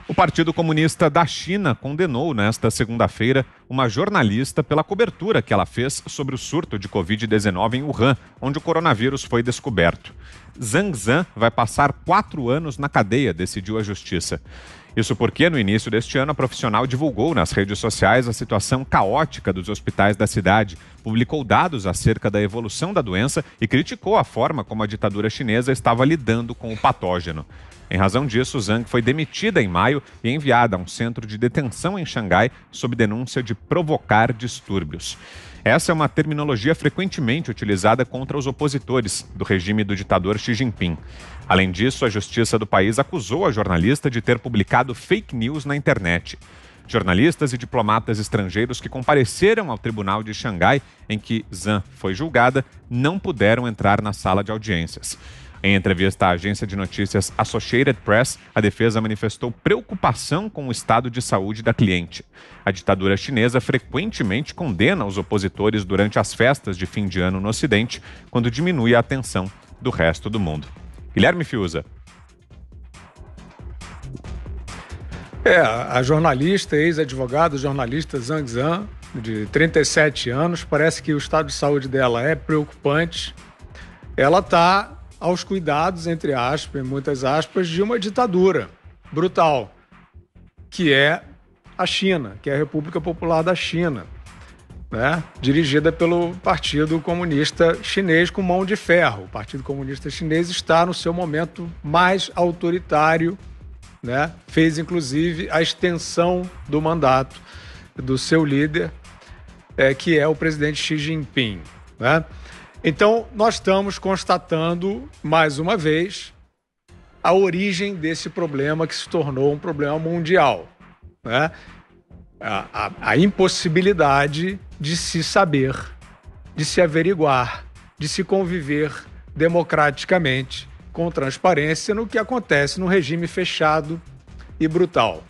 O Partido Comunista da China condenou nesta segunda-feira uma jornalista pela cobertura que ela fez sobre o surto de Covid-19 em Wuhan, onde o coronavírus foi descoberto. Zhang Zhan vai passar 4 anos na cadeia, decidiu a justiça. Isso porque, no início deste ano, a profissional divulgou nas redes sociais a situação caótica dos hospitais da cidade, publicou dados acerca da evolução da doença e criticou a forma como a ditadura chinesa estava lidando com o patógeno. Em razão disso, Zhang foi demitida em maio e enviada a um centro de detenção em Xangai sob denúncia de provocar distúrbios. Essa é uma terminologia frequentemente utilizada contra os opositores do regime do ditador Xi Jinping. Além disso, a justiça do país acusou a jornalista de ter publicado fake news na internet. Jornalistas e diplomatas estrangeiros que compareceram ao tribunal de Xangai, em que Zhang foi julgada, não puderam entrar na sala de audiências. Em entrevista à agência de notícias Associated Press, a defesa manifestou preocupação com o estado de saúde da cliente. A ditadura chinesa frequentemente condena os opositores durante as festas de fim de ano no Ocidente, quando diminui a atenção do resto do mundo. Guilherme Fiuza. A jornalista, ex-advogada, jornalista Zhang Zhan, de 37 anos, parece que o estado de saúde dela é preocupante. Ela está aos cuidados, entre aspas, muitas aspas, de uma ditadura brutal, que é a China, que é a República Popular da China, né? Dirigida pelo Partido Comunista Chinês com mão de ferro. O Partido Comunista Chinês está no seu momento mais autoritário, né? Fez, inclusive, a extensão do mandato do seu líder, que é o presidente Xi Jinping, né? Então, nós estamos constatando, mais uma vez, a origem desse problema que se tornou um problema mundial, né? A impossibilidade de se saber, de se averiguar, de se conviver democraticamente, com transparência, no que acontece num regime fechado e brutal,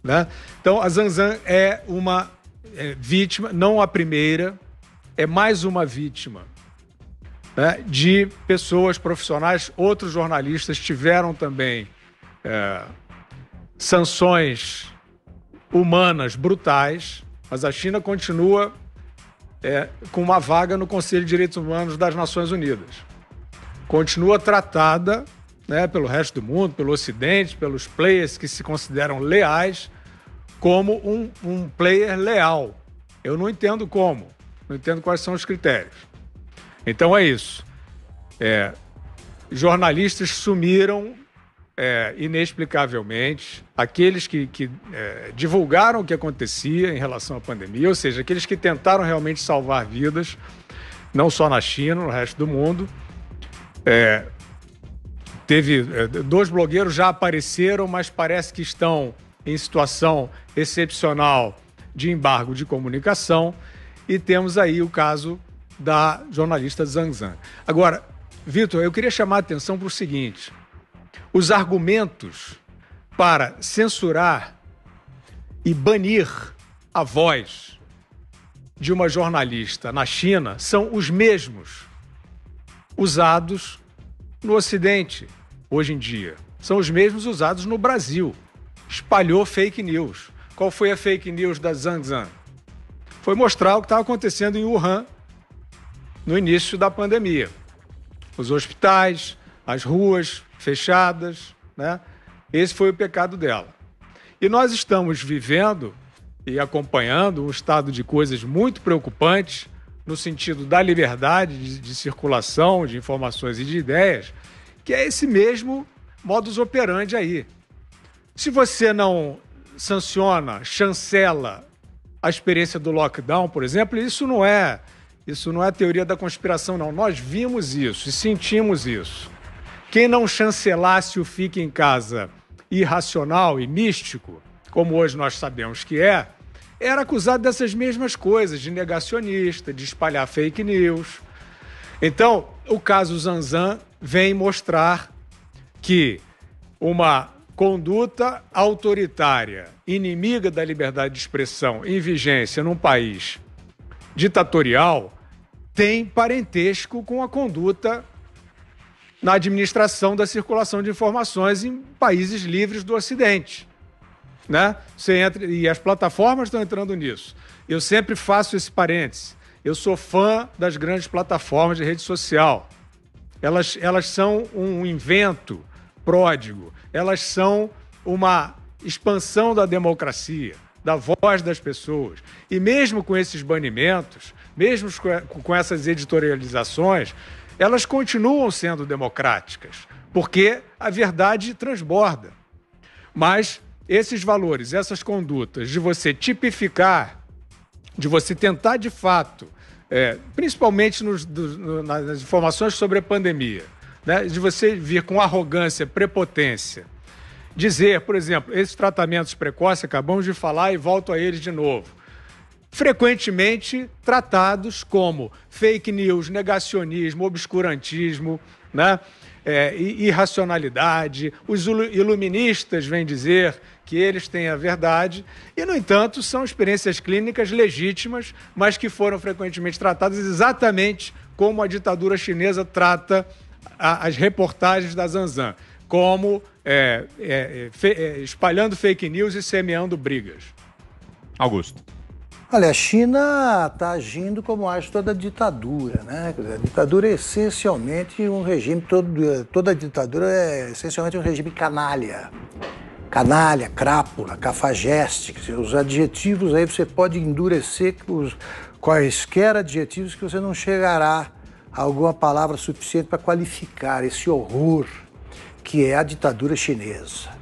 né? Então, a Zhang Zhan é uma vítima, não a primeira, é mais uma vítima, né, de pessoas profissionais. Outros jornalistas tiveram também sanções humanas brutais, mas a China continua com uma vaga no Conselho de Direitos Humanos das Nações Unidas. Continua tratada, né, pelo resto do mundo, pelo Ocidente, pelos players que se consideram leais, como um player leal. Eu não entendo como, não entendo quais são os critérios. Então é isso. Jornalistas sumiram inexplicavelmente. Aqueles que divulgaram o que acontecia em relação à pandemia, ou seja, aqueles que tentaram realmente salvar vidas, não só na China, no resto do mundo. Teve 2 blogueiros já apareceram, mas parece que estão em situação excepcional de embargo de comunicação. E temos aí o caso da jornalista Zhang Zhan. Agora, Vitor, eu queria chamar a atenção para o seguinte: os argumentos para censurar e banir a voz de uma jornalista na China são os mesmos usados no Ocidente hoje em dia. São os mesmos usados no Brasil. Espalhou fake news. Qual foi a fake news da Zhang Zhan? Foi mostrar o que estava acontecendo em Wuhan no início da pandemia. Os hospitais, as ruas fechadas, né? Esse foi o pecado dela. E nós estamos vivendo e acompanhando um estado de coisas muito preocupante no sentido da liberdade de circulação de informações e de ideias, que é esse mesmo modus operandi aí. Se você não sanciona, chancela a experiência do lockdown, por exemplo, isso não é teoria da conspiração, não. Nós vimos isso e sentimos isso. Quem não chancelasse o fique em casa irracional e místico, como hoje nós sabemos que era acusado dessas mesmas coisas, de negacionista, de espalhar fake news. Então, o caso Zhang Zhan vem mostrar que uma conduta autoritária, inimiga da liberdade de expressão em vigência num país ditatorial, tem parentesco com a conduta na administração da circulação de informações em países livres do Ocidente. né? Você entra, e as plataformas estão entrando nisso. Eu sempre faço esse parêntese. Eu sou fã das grandes plataformas de rede social. Elas são um invento pródigo. Elas são uma expansão da democracia, da voz das pessoas. E mesmo com esses banimentos, mesmo com essas editorializações, elas continuam sendo democráticas, porque a verdade transborda. Mas esses valores, essas condutas de você tipificar, de você tentar de fato, principalmente nas informações sobre a pandemia, né, de você vir com arrogância, prepotência, dizer, por exemplo, esses tratamentos precoces, acabamos de falar e volto a eles de novo, frequentemente tratados como fake news, negacionismo, obscurantismo, né? Irracionalidade. Os iluministas vêm dizer que eles têm a verdade e, no entanto, são experiências clínicas legítimas, mas que foram frequentemente tratadas exatamente como a ditadura chinesa trata as reportagens da Zanzan, como espalhando fake news e semeando brigas. Augusto. Olha, a China está agindo como age toda ditadura, né? A ditadura é essencialmente um regime, toda ditadura é essencialmente um regime canalha. Canalha, crápula, cafajeste, os adjetivos aí você pode endurecer quaisquer adjetivos que você não chegará a alguma palavra suficiente para qualificar esse horror que é a ditadura chinesa.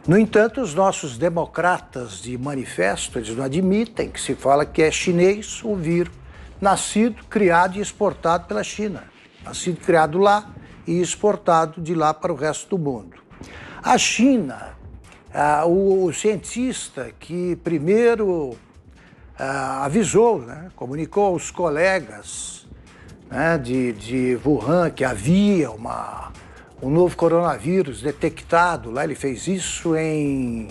No entanto, os nossos democratas de manifesto, eles não admitem que se fala que é chinês o vírus, nascido, criado e exportado pela China. Nascido, criado lá e exportado de lá para o resto do mundo. A China, o cientista que primeiro avisou, né, comunicou aos colegas, né, de Wuhan que havia um novo coronavírus detectado, lá ele fez isso em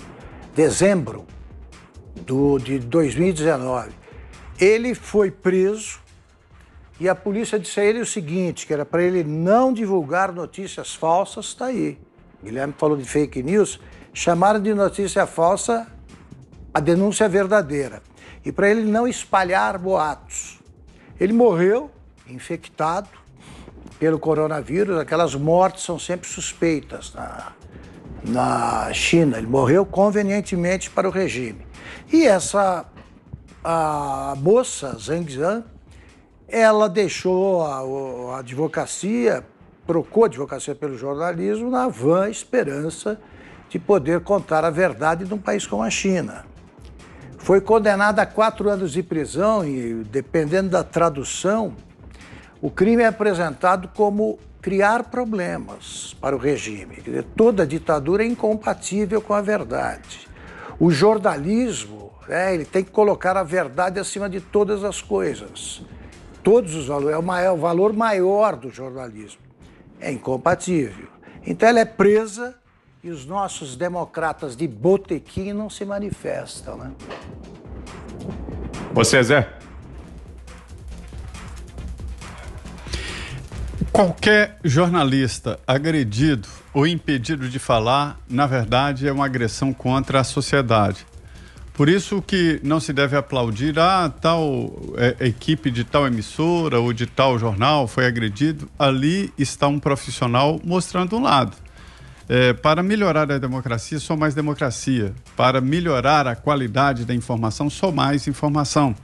dezembro de 2019. Ele foi preso e a polícia disse a ele o seguinte, que era para ele não divulgar notícias falsas, está aí. Guilherme falou de fake news, chamaram de notícia falsa a denúncia verdadeira. E para ele não espalhar boatos. Ele morreu infectado pelo coronavírus, aquelas mortes são sempre suspeitas na China. Ele morreu convenientemente para o regime. E a moça, Zhang Zhan, ela deixou a advocacia, trocou a advocacia pelo jornalismo na vã esperança de poder contar a verdade num país como a China. Foi condenada a 4 anos de prisão e, dependendo da tradução, o crime é apresentado como criar problemas para o regime. Quer dizer, toda ditadura é incompatível com a verdade. O jornalismo, ele tem que colocar a verdade acima de todas as coisas. Todos os valores, é o valor maior do jornalismo. É incompatível. Então ela é presa e os nossos democratas de botequim não se manifestam, né? Você, Zé? Qualquer jornalista agredido ou impedido de falar, na verdade, é uma agressão contra a sociedade. Por isso que não se deve aplaudir, tal equipe de tal emissora ou de tal jornal foi agredido. Ali está um profissional mostrando um lado. Para melhorar a democracia, só mais democracia. Para melhorar a qualidade da informação, só mais informação.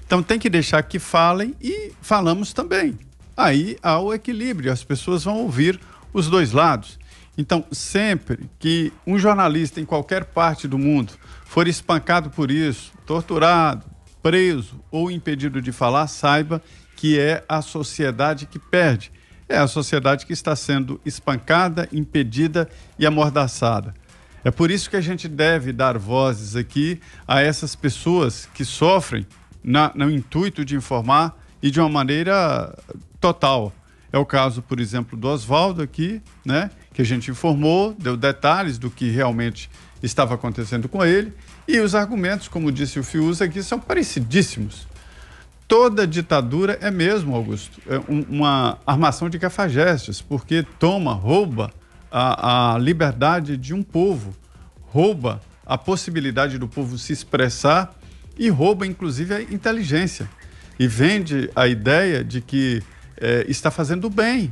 Então tem que deixar que falem e falamos também. Aí há o equilíbrio, as pessoas vão ouvir os dois lados. Então, sempre que um jornalista em qualquer parte do mundo for espancado por isso, torturado, preso ou impedido de falar, saiba que é a sociedade que perde. É a sociedade que está sendo espancada, impedida e amordaçada. É por isso que a gente deve dar vozes aqui a essas pessoas que sofrem no intuito de informar e de uma maneira total. É o caso, por exemplo, do Oswaldo aqui, né, que a gente informou, deu detalhes do que realmente estava acontecendo com ele, e os argumentos, como disse o Fiuza aqui, são parecidíssimos. Toda ditadura é mesmo, Augusto, uma armação de cafajestes, porque rouba a liberdade de um povo, rouba a possibilidade do povo se expressar e rouba, inclusive, a inteligência. E vende a ideia de que está fazendo bem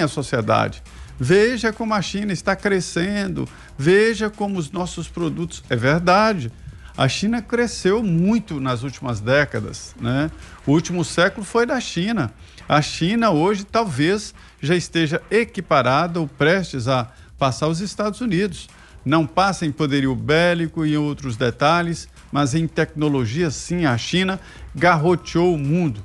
à sociedade. Veja como a China está crescendo, veja como os nossos produtos... É verdade, a China cresceu muito nas últimas décadas, né? O último século foi da China. A China hoje talvez já esteja equiparada ou prestes a passar os Estados Unidos. Não passa em poderio bélico e em outros detalhes, mas em tecnologia sim, a China garroteou o mundo.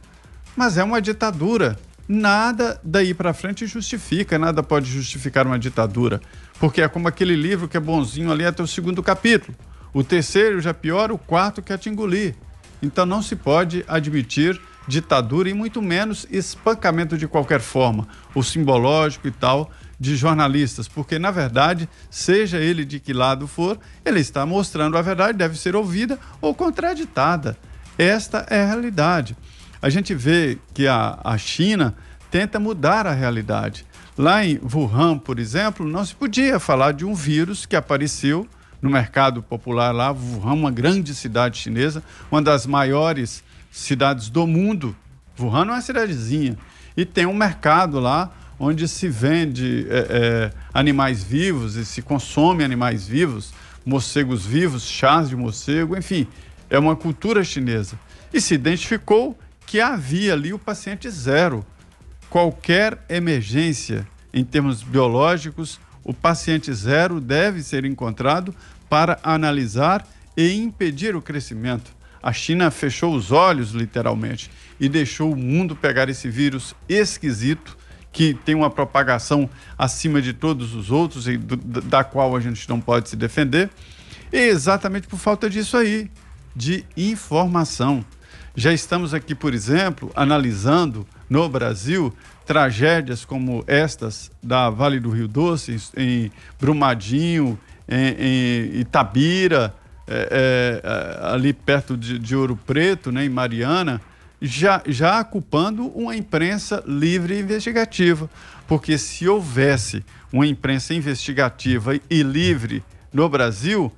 Mas é uma ditadura. Nada daí para frente justifica, nada pode justificar uma ditadura. Porque é como aquele livro que é bonzinho ali até o 2º capítulo. O 3º já pior, o 4º quer te engolir. Então não se pode admitir ditadura e muito menos espancamento de qualquer forma, o simbológico e tal, de jornalistas, porque na verdade, seja ele de que lado for, ele está mostrando a verdade, deve ser ouvida ou contraditada. Esta é a realidade. A gente vê que a China tenta mudar a realidade. Lá em Wuhan, por exemplo, não se podia falar de um vírus que apareceu no mercado popular lá. Wuhan, uma grande cidade chinesa, uma das maiores cidades do mundo. Wuhan não é uma cidadezinha. E tem um mercado lá onde se vende animais vivos e se consome animais vivos, morcegos vivos, chás de morcego, enfim, é uma cultura chinesa. E se identificou que havia ali o paciente zero. Qualquer emergência em termos biológicos, o paciente zero deve ser encontrado para analisar e impedir o crescimento. A China fechou os olhos, literalmente, e deixou o mundo pegar esse vírus esquisito, que tem uma propagação acima de todos os outros e da qual a gente não pode se defender, e exatamente por falta disso aí, de informação. Já estamos aqui, por exemplo, analisando no Brasil tragédias como estas da Vale do Rio Doce, em Brumadinho, em Itabira, ali perto de Ouro Preto, né, em Mariana, já culpando uma imprensa livre e investigativa. Porque se houvesse uma imprensa investigativa e livre no Brasil,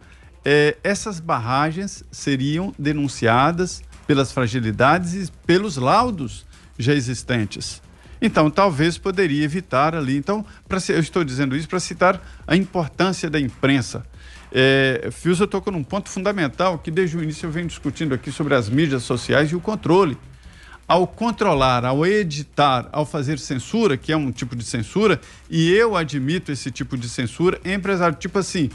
essas barragens seriam denunciadas pelas fragilidades e pelos laudos já existentes. Então, talvez poderia evitar ali. Então, eu estou dizendo isso para citar a importância da imprensa. Fiuza tocou num ponto fundamental que desde o início eu venho discutindo aqui sobre as mídias sociais e o controle. Ao controlar, ao editar, ao fazer censura, que é um tipo de censura, e eu admito esse tipo de censura, empresário, tipo assim,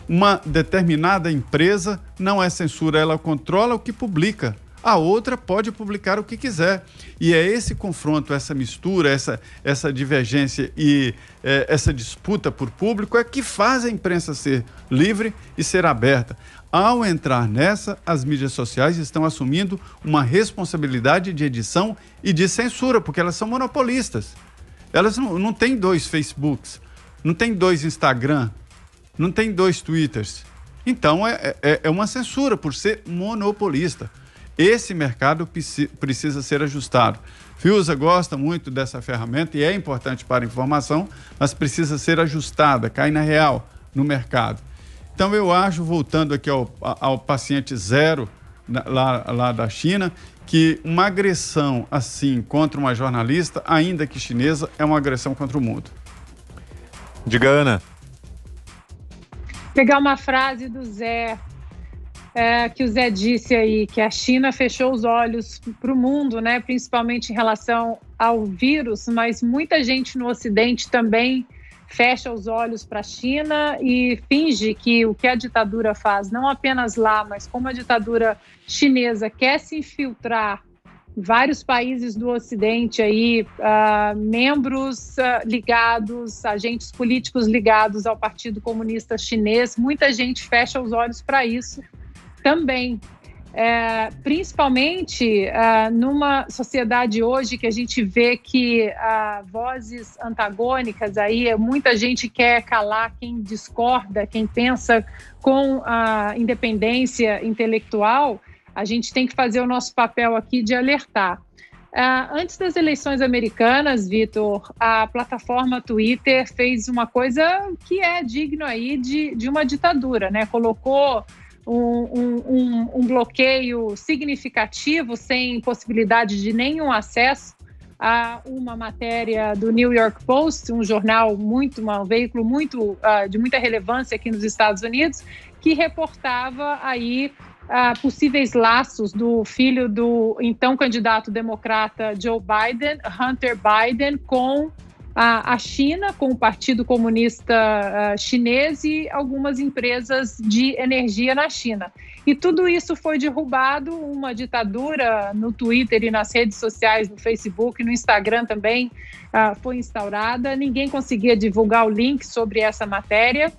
uma determinada empresa não é censura, ela controla o que publica. A outra pode publicar o que quiser. E é esse confronto, essa mistura, essa divergência e essa disputa por público é que faz a imprensa ser livre e ser aberta. Ao entrar nessa, as mídias sociais estão assumindo uma responsabilidade de edição e de censura, porque elas são monopolistas. Elas não têm 2 Facebooks, não tem 2 Instagram, não tem 2 Twitters. Então é uma censura por ser monopolista. Esse mercado precisa ser ajustado. Fiuza gosta muito dessa ferramenta e é importante para a informação, mas precisa ser ajustada, cair na real, no mercado. Então eu acho, voltando aqui ao paciente zero lá da China, que uma agressão assim contra uma jornalista, ainda que chinesa, é uma agressão contra o mundo. Diga, Ana. Pegar uma frase do Zé, que o Zé disse aí, que a China fechou os olhos para o mundo, né, principalmente em relação ao vírus, mas muita gente no Ocidente também fecha os olhos para a China e finge que o que a ditadura faz, não apenas lá, mas como a ditadura chinesa quer se infiltrar em vários países do Ocidente, aí, membros ligados, agentes políticos ligados ao Partido Comunista Chinês, muita gente fecha os olhos para isso também. Principalmente numa sociedade hoje que a gente vê que vozes antagônicas, aí muita gente quer calar quem discorda, quem pensa com a independência intelectual. A gente tem que fazer o nosso papel aqui de alertar. Antes das eleições americanas, Vitor, a plataforma Twitter fez uma coisa que é digno aí de uma ditadura, né? Colocou um bloqueio significativo, sem possibilidade de nenhum acesso a uma matéria do New York Post, um veículo de muita relevância aqui nos Estados Unidos, que reportava aí possíveis laços do filho do então candidato democrata Joe Biden, Hunter Biden, com a China, com o Partido Comunista Chinês e algumas empresas de energia na China. E tudo isso foi derrubado, uma ditadura no Twitter e nas redes sociais, no Facebook, no Instagram também foi instaurada. Ninguém conseguia divulgar o link sobre essa matéria.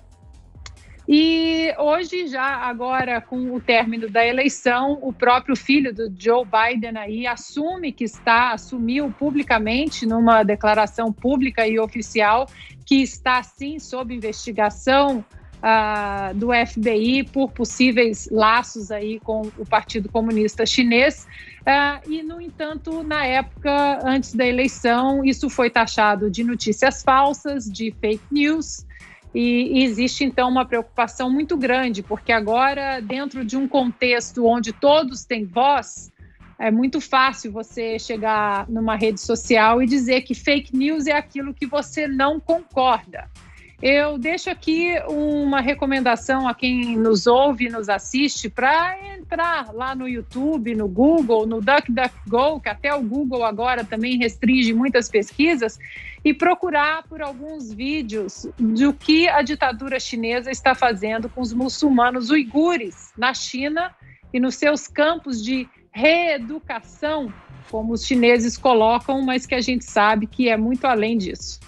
E hoje, já agora com o término da eleição, o próprio filho do Joe Biden aí assumiu publicamente, numa declaração pública e oficial, que está sim sob investigação do FBI por possíveis laços aí com o Partido Comunista Chinês. E, no entanto, na época, antes da eleição, isso foi taxado de notícias falsas, de fake news. E existe, então, uma preocupação muito grande, porque agora, dentro de um contexto onde todos têm voz, é muito fácil você chegar numa rede social e dizer que fake news é aquilo que você não concorda. Eu deixo aqui uma recomendação a quem nos ouve e nos assiste para entrar lá no YouTube, no Google, no DuckDuckGo, que até o Google agora também restringe muitas pesquisas, e procurar por alguns vídeos do que a ditadura chinesa está fazendo com os muçulmanos uigures na China e nos seus campos de reeducação, como os chineses colocam, mas que a gente sabe que é muito além disso.